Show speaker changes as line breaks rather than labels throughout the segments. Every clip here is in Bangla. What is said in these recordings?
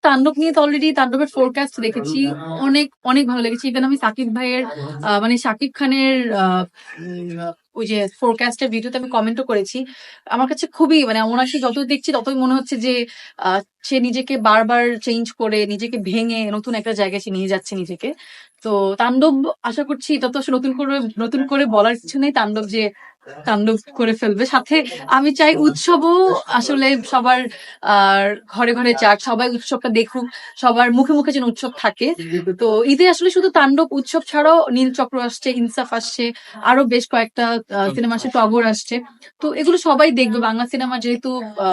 তাণ্ডব নিয়ে তো অলরেডি তাণ্ডবের ফোরকাস্ট দেখেছি। অনেক, অনেক ভালো লেগেছে। ইভেন আমি সাকিব ভাইয়ের মানে সাকিব খানের ওই যে ফোরকাস্ট এর ভিডিওতে আমি কমেন্টও করেছি। আমার কাছে খুবই মানে ওনাকে যতই দেখছি ততই মনে হচ্ছে যে আ সে নিজেকে বারবার চেঞ্জ করে নিজেকে ভেঙে নতুন একটা জায়গায় সে নিয়ে যাচ্ছে নিজেকে। তো তাণ্ডব আশা করছি এটা তো আসলে নতুন করে বলার কিছু নেই। তাণ্ডব যে তাণ্ডব করে ফেলবে। সাথে আমি চাই উৎসবও আসলে সবার ঘরে, ঘরে যাক। সবাই উৎসবটা দেখুক। সবার মুখে, মুখে যেন উৎসব থাকে। তো ঈদে আসলে শুধু তাণ্ডব উৎসব ছাড়াও নীলচক্র আসছে, ইনসাফ আসছে। আরো বেশ কয়েকটা সিনেমা আসছে, টগর আসছে। তো এগুলো সবাই দেখবে। বাংলা সিনেমা যেহেতু আ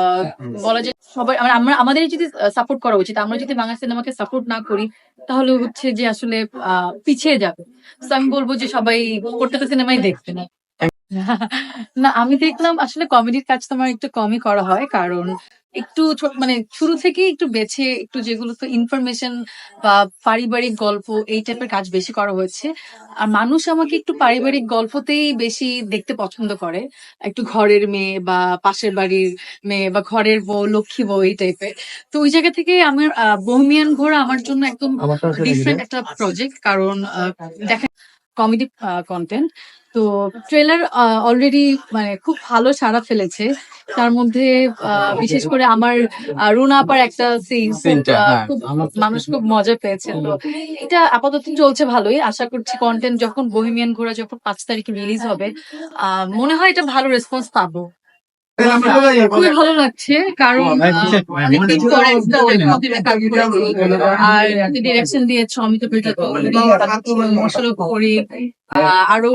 বলা যায় সবাই আমাদের যদি সাপোর্ট করা উচিত। আমরা যদি বাংলা সিনেমাকে সাপোর্ট না করি তাহলে হচ্ছে যে আসলে আ পিছিয়ে যাবে। সো আমি বলব যে সবাই প্রত্যেকটা সিনেমাই দেখবে। না আমি দেখলাম আসলে কমেডির কাজ তো আমার একটু কমই করা হয়। কারণ একটু মানে শুরু থেকেই একটু বেছে একটু যেগুলো তো ইনফরমেশন বা পারিবারিক গল্প এই টাইপের কাজ বেশি করা হয়েছে। আর মানুষ আমাকে একটু পারিবারিক গল্পতেই বেশি দেখতে পছন্দ করে। একটু ঘরের মেয়ে বা পাশের বাড়ির মেয়ে বা ঘরের বউ, লক্ষ্মী বউ এই টাইপের। তো ওই জায়গা থেকে আমার বহমিয়ান ঘোড়া আমার জন্য একদম ডিফারেন্ট একটা প্রজেক্ট। কারণ দেখেন কমেডি কনটেন্ট। তো ট্রেলার অলরেডি মানে খুব ভালো সাড়া ফেলেছে। তার মধ্যে বিশেষ করে আমার রুনা আপার একটা সিন খুব মানুষ খুব মজা পেয়েছে। তো এটা আপাতত চলছে ভালোই। আশা করছি কনটেন্ট যখন বহেমিয়ান ঘোড়া যখন ৫ তারিখে রিলিজ হবে মনে হয় এটা ভালো রেসপন্স পাবো। খুবই ভালো লাগছে কারণ অনেকদিন পরে একটা ওয়েব মুভিতে কাজ করেছি। আর ডিরেকশন দিয়েছে অমিত বিরত, মোশাররফ করিম, আরো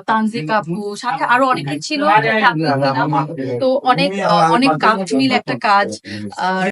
তানজিক আপু, সাথে আরো অনেকে ছিল। তো অনেক অনেক কাজ মিল একটা কাজ। আর